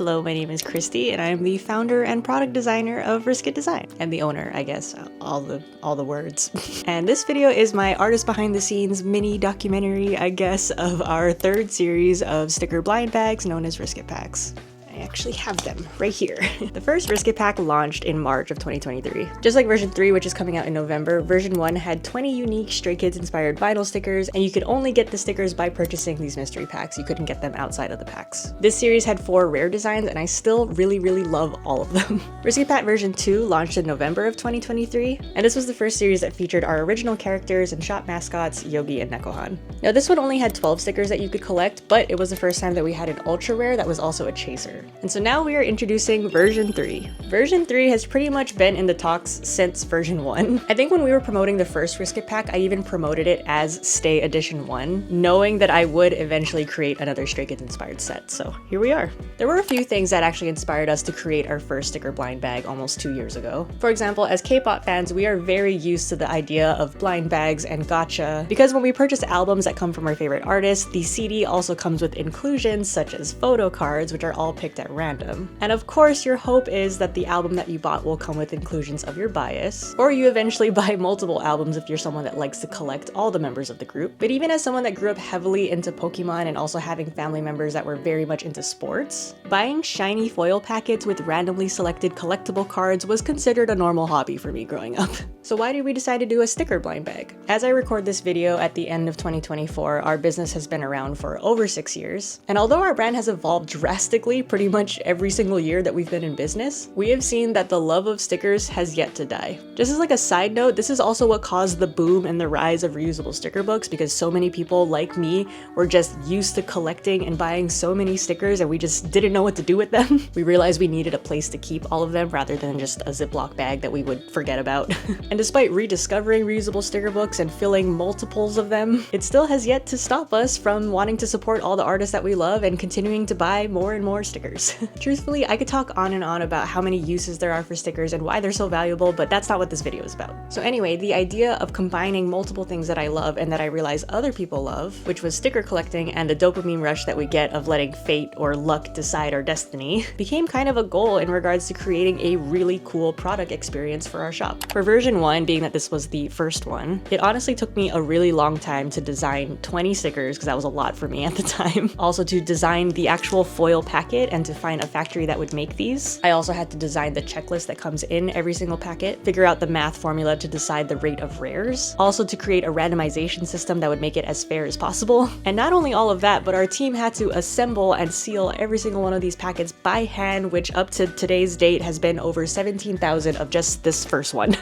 Hello, my name is Kristi, and I am the founder and product designer of Riskit Design, and the owner, I guess, all the words. And this video is my artist behind the scenes mini documentary, I guess, of our third series of sticker blind bags known as Riskit Packs. I actually have them right here. The first Riskit pack launched in March of 2023. Just like version 3, which is coming out in November, version 1 had 20 unique Stray Kids inspired vinyl stickers, and you could only get the stickers by purchasing these mystery packs. You couldn't get them outside of the packs. This series had 4 rare designs, and I still really love all of them. Riskit Pack version 2 launched in November of 2023, and this was the first series that featured our original characters and shop mascots, Yogi and Nekohan. Now this one only had 12 stickers that you could collect, but it was the first time that we had an ultra rare that was also a chaser. And so now we are introducing version 3. Version 3 has pretty much been in the talks since version 1. I think when we were promoting the first Riskit pack, I even promoted it as Stay Edition 1, knowing that I would eventually create another Stray Kids inspired set, so here we are. There were a few things that actually inspired us to create our first sticker blind bag almost 2 years ago. For example, as K-pop fans, we are very used to the idea of blind bags and gacha, because when we purchase albums that come from our favorite artists, the CD also comes with inclusions such as photo cards, which are all picked at random. And of course, your hope is that the album that you bought will come with inclusions of your bias, or you eventually buy multiple albums if you're someone that likes to collect all the members of the group. But even as someone that grew up heavily into Pokemon and also having family members that were very much into sports, buying shiny foil packets with randomly selected collectible cards was considered a normal hobby for me growing up. So why did we decide to do a sticker blind bag? As I record this video at the end of 2024, our business has been around for over 6 years. And although our brand has evolved drastically pretty much every single year that we've been in business, we have seen that the love of stickers has yet to die. Just as like a side note, this is also what caused the boom and the rise of reusable sticker books, because so many people like me were just used to collecting and buying so many stickers and we just didn't know what to do with them. We realized we needed a place to keep all of them rather than just a Ziploc bag that we would forget about. And despite rediscovering reusable sticker books and filling multiples of them, it still has yet to stop us from wanting to support all the artists that we love and continuing to buy more and more stickers. Truthfully, I could talk on and on about how many uses there are for stickers and why they're so valuable, but that's not what this video is about. So anyway, the idea of combining multiple things that I love and that I realize other people love, which was sticker collecting and the dopamine rush that we get of letting fate or luck decide our destiny, became kind of a goal in regards to creating a really cool product experience for our shop. For version 1, being that this was the first one, it honestly took me a really long time to design 20 stickers, because that was a lot for me at the time. Also to design the actual foil packet and to find a factory that would make these. I also had to design the checklist that comes in every single packet, figure out the math formula to decide the rate of rares, also to create a randomization system that would make it as fair as possible. And not only all of that, but our team had to assemble and seal every single one of these packets by hand, which up to today's date has been over 17,000 of just this first one.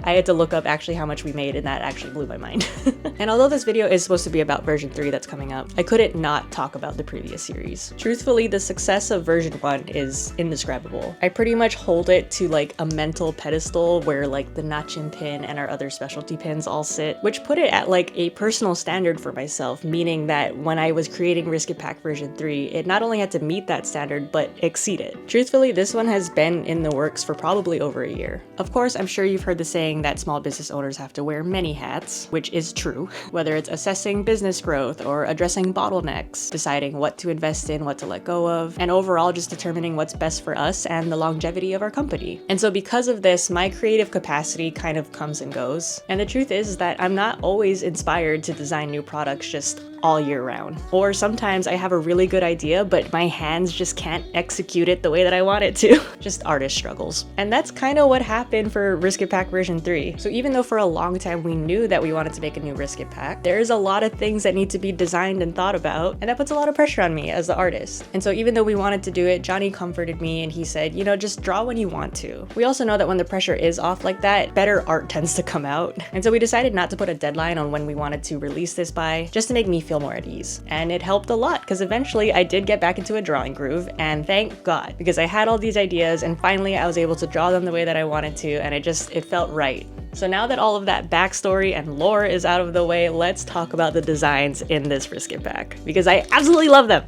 I had to look up actually how much we made, and that actually blew my mind. And although this video is supposed to be about version 3 that's coming up, I couldn't not talk about the previous series. Truthfully, the success of version 1 is indescribable. I pretty much hold it to like a mental pedestal where like the Nachin pin and our other specialty pins all sit, which put it at like a personal standard for myself, meaning that when I was creating Riskit Pack version 3, it not only had to meet that standard, but exceed it. Truthfully, this one has been in the works for probably over a year. Of course, I'm sure you've heard the saying that small business owners have to wear many hats, which is true, whether it's assessing business growth or addressing bottlenecks, deciding what to invest in, what to let go of, and overall just determining what's best for us and the longevity of our company. And so because of this, my creative capacity kind of comes and goes. And the truth is that I'm not always inspired to design new products just all year round. Or sometimes I have a really good idea, but my hands just can't execute it the way that I want it to. Just artist struggles. And that's kind of what happened for Riskit Pack version 3. So even though for a long time we knew that we wanted to make a new Riskit Pack, there's a lot of things that need to be designed and thought about, and that puts a lot of pressure on me as the artist. And so even though we wanted to do it, Johnny comforted me and he said, you know, just draw when you want to. We also know that when the pressure is off like that, better art tends to come out. And so we decided not to put a deadline on when we wanted to release this by, just to make me feel more at ease. And it helped a lot, because eventually I did get back into a drawing groove, and thank God, because I had all these ideas and finally I was able to draw them the way that I wanted to, and it felt right. So now that all of that backstory and lore is out of the way, let's talk about the designs in this Riskit pack, because I absolutely love them.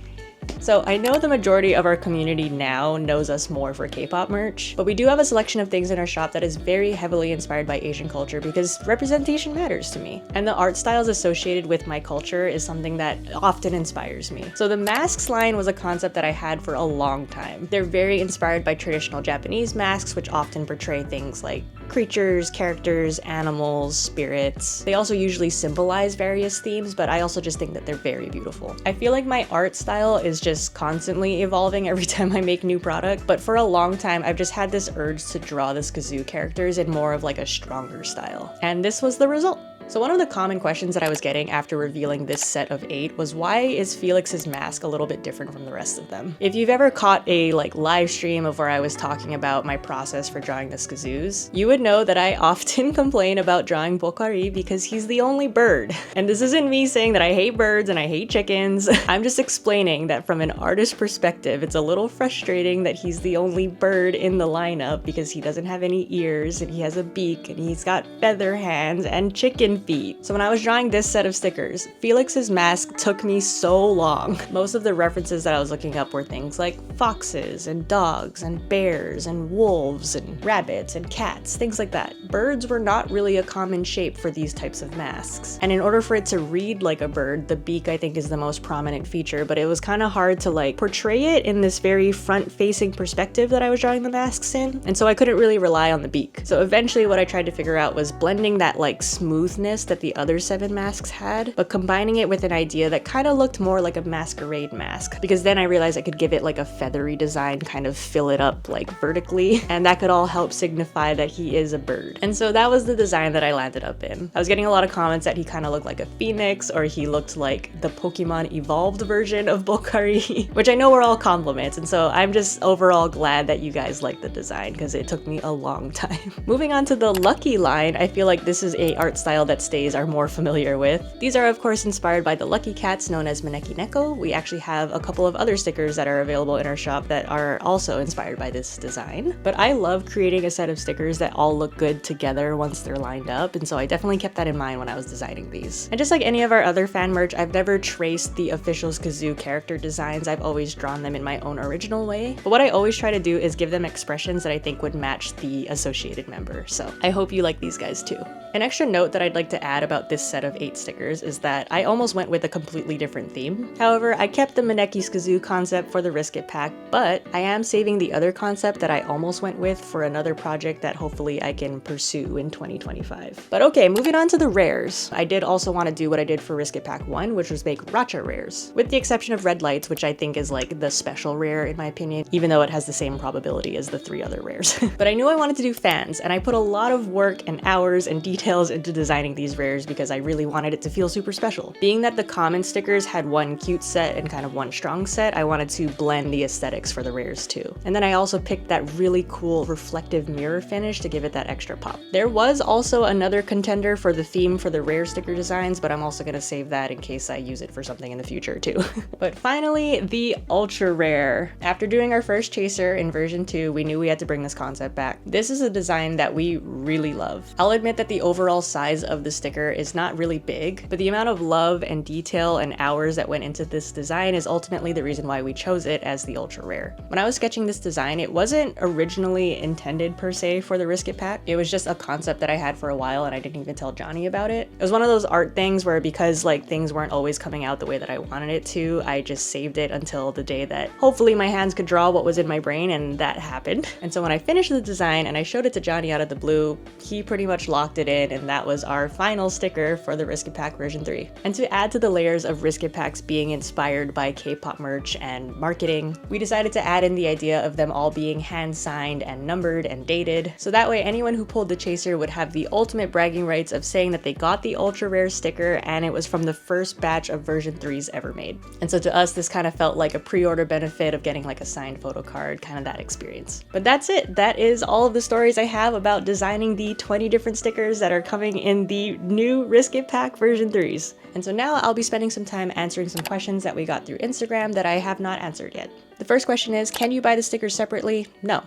So I know the majority of our community now knows us more for K-pop merch, but we do have a selection of things in our shop that is very heavily inspired by Asian culture because representation matters to me. And the art styles associated with my culture is something that often inspires me. So the masks line was a concept that I had for a long time. They're very inspired by traditional Japanese masks, which often portray things like creatures, characters, animals, spirits. They also usually symbolize various themes, but I also just think that they're very beautiful. I feel like my art style is just constantly evolving every time I make new product, but for a long time I've just had this urge to draw the Skazoo characters in more of like a stronger style. And this was the result. So one of the common questions that I was getting after revealing this set of 8 was, why is Felix's mask a little bit different from the rest of them? If you've ever caught a live stream of where I was talking about my process for drawing the Skazoos, you would know that I often complain about drawing Bokari because he's the only bird. And this isn't me saying that I hate birds and I hate chickens. I'm just explaining that from an artist perspective, it's a little frustrating that he's the only bird in the lineup because he doesn't have any ears and he has a beak and he's got feather hands and chicken feet. So when I was drawing this set of stickers, Felix's mask took me so long. Most of the references that I was looking up were things like foxes and dogs and bears and wolves and rabbits and cats, things like that. Birds were not really a common shape for these types of masks. And in order for it to read like a bird, the beak I think is the most prominent feature, but it was kind of hard to portray it in this very front-facing perspective that I was drawing the masks in. And so I couldn't really rely on the beak. So eventually what I tried to figure out was blending that smoothness that the other 7 masks had, but combining it with an idea that kind of looked more like a masquerade mask, because then I realized I could give it a feathery design, kind of fill it up vertically, and that could all help signify that he is a bird. And so that was the design that I landed up in. I was getting a lot of comments that he kind of looked like a phoenix, or he looked like the Pokemon evolved version of Bokari, which I know were all compliments, and so I'm just overall glad that you guys like the design because it took me a long time. Moving on to the Lucky line, I feel like this is a art style that stays are more familiar with. These are of course inspired by the lucky cats known as Maneki Neko. We actually have a couple of other stickers that are available in our shop that are also inspired by this design. But I love creating a set of stickers that all look good together once they're lined up, and so I definitely kept that in mind when I was designing these. And just like any of our other fan merch, I've never traced the official Skazoo character designs. I've always drawn them in my own original way. But what I always try to do is give them expressions that I think would match the associated member. So I hope you like these guys too. An extra note that I'd like to add about this set of 8 stickers is that I almost went with a completely different theme. However, I kept the Maneki Skazoo concept for the Riskit pack, but I am saving the other concept that I almost went with for another project that hopefully I can pursue in 2025. But okay, moving on to the rares. I did also want to do what I did for Riskit Pack 1, which was make Racha rares, with the exception of Red Lights, which I think is the special rare in my opinion, even though it has the same probability as the 3 other rares. But I knew I wanted to do fans, and I put a lot of work and hours and details into designing these rares because I really wanted it to feel super special. Being that the common stickers had one cute set and kind of one strong set, I wanted to blend the aesthetics for the rares too. And then I also picked that really cool reflective mirror finish to give it that extra pop. There was also another contender for the theme for the rare sticker designs, but I'm also going to save that in case I use it for something in the future too. But finally, the ultra rare. After doing our first chaser in version 2, we knew we had to bring this concept back. This is a design that we really love. I'll admit that the overall size of the sticker is not really big, but the amount of love and detail and hours that went into this design is ultimately the reason why we chose it as the ultra rare. When I was sketching this design, it wasn't originally intended per se for the Riskit pack. It was just a concept that I had for a while and I didn't even tell Johnny about it. It was one of those art things where because things weren't always coming out the way that I wanted it to, I just saved it until the day that hopefully my hands could draw what was in my brain, and that happened. And so when I finished the design and I showed it to Johnny out of the blue, he pretty much locked it in, and that was our final sticker for the Riskit Pack version 3. And to add to the layers of Riskit Packs being inspired by K-pop merch and marketing, we decided to add in the idea of them all being hand-signed and numbered and dated, so that way anyone who pulled the chaser would have the ultimate bragging rights of saying that they got the ultra rare sticker and it was from the first batch of version 3s ever made. And so to us, this kind of felt like a pre-order benefit of getting a signed photo card, kind of that experience. But that's it. That is all of the stories I have about designing the 20 different stickers that are coming in the new Riskit Pack version 3s. And so now I'll be spending some time answering some questions that we got through Instagram that I have not answered yet. The first question is, can you buy the stickers separately? No.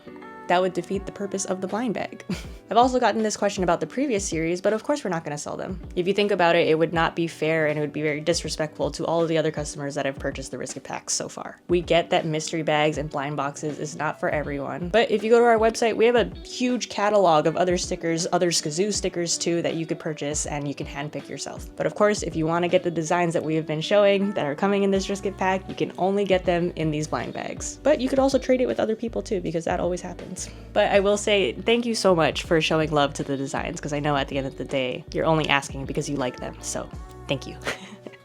That would defeat the purpose of the blind bag. I've also gotten this question about the previous series, but of course we're not going to sell them. If you think about it, it would not be fair and it would be very disrespectful to all of the other customers that have purchased the Riskit Packs so far. We get that mystery bags and blind boxes is not for everyone, but if you go to our website, we have a huge catalog of other stickers, other Skazoo stickers too, that you could purchase and you can handpick yourself. But of course, if you want to get the designs that we have been showing that are coming in this Riskit pack, you can only get them in these blind bags. But you could also trade it with other people too, because that always happens. But I will say thank you so much for showing love to the designs, because I know at the end of the day, you're only asking because you like them. So thank you.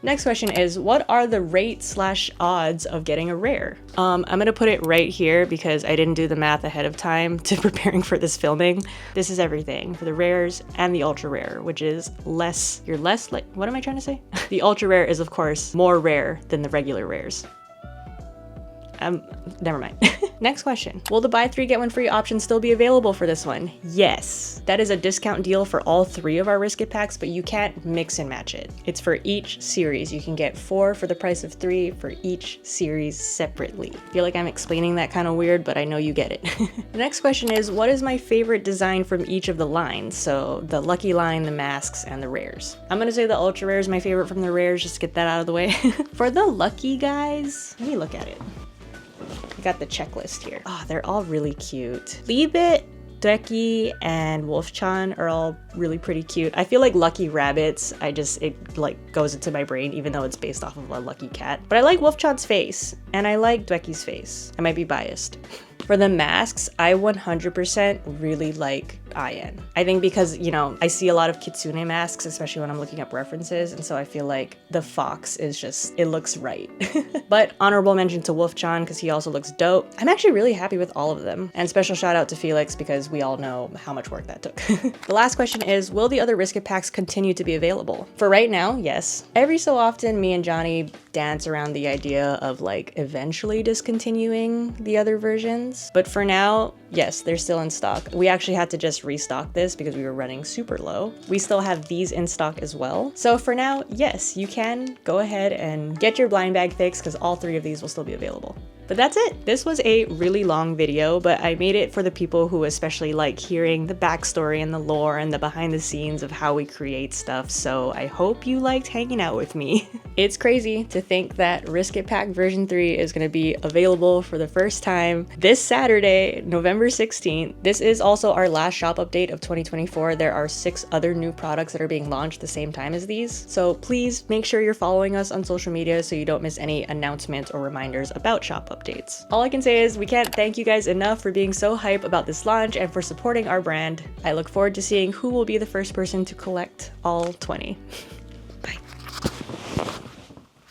Next question is, what are the rate/odds of getting a rare? I'm gonna put it right here because I didn't do the math ahead of time to preparing for this filming. This is everything for the rares and the ultra rare, which is less, like, what am I trying to say? The ultra rare is of course more rare than the regular rares. Never mind. Next question. Will the buy 3 get 1 free option still be available for this one? Yes. That is a discount deal for all 3 of our Riskit packs, but you can't mix and match it. It's for each series. You can get 4 for the price of 3 for each series separately. I feel like I'm explaining that kind of weird, but I know you get it. The next question is, what is my favorite design from each of the lines? So the Lucky line, the masks, and the rares. I'm gonna say the ultra rare is my favorite from the rares, just to get that out of the way. For the Lucky guys, let me look at it. I got the checklist here. Oh, they're all really cute. Libet, Dweki, and Wolfchan are all really pretty cute. I feel like Lucky Rabbits, it like goes into my brain even though it's based off of a lucky cat. But I like Wolfchan's face, and I like Dweki's face. I might be biased. For the masks, I 100% really like Ayen. I think because, you know, I see a lot of Kitsune masks, especially when I'm looking up references, and so I feel like the fox is just, it looks right. But honorable mention to Wolfchan because he also looks dope. I'm actually really happy with all of them. And special shout out to Felix because we all know how much work that took. The last question is, will the other Riskit packs continue to be available? For right now, yes. Every so often, me and Johnny dance around the idea of like eventually discontinuing the other versions. But for now, yes, they're still in stock. We actually had to just restock this because we were running super low. We still have these in stock as well. So for now, yes, you can go ahead and get your blind bag fix because all 3 of these will still be available. But that's it. This was a really long video, but I made it for the people who especially like hearing the backstory and the lore and the behind the scenes of how we create stuff, so I hope you liked hanging out with me. It's crazy to think that Riskit Pack version 3 is going to be available for the first time this Saturday, November 16th. This is also our last shop update of 2024. There are 6 other new products that are being launched the same time as these, so please make sure you're following us on social media so you don't miss any announcements or reminders about shop updates. All I can say is we can't thank you guys enough for being so hype about this launch and for supporting our brand. I look forward to seeing who will be the first person to collect all 20.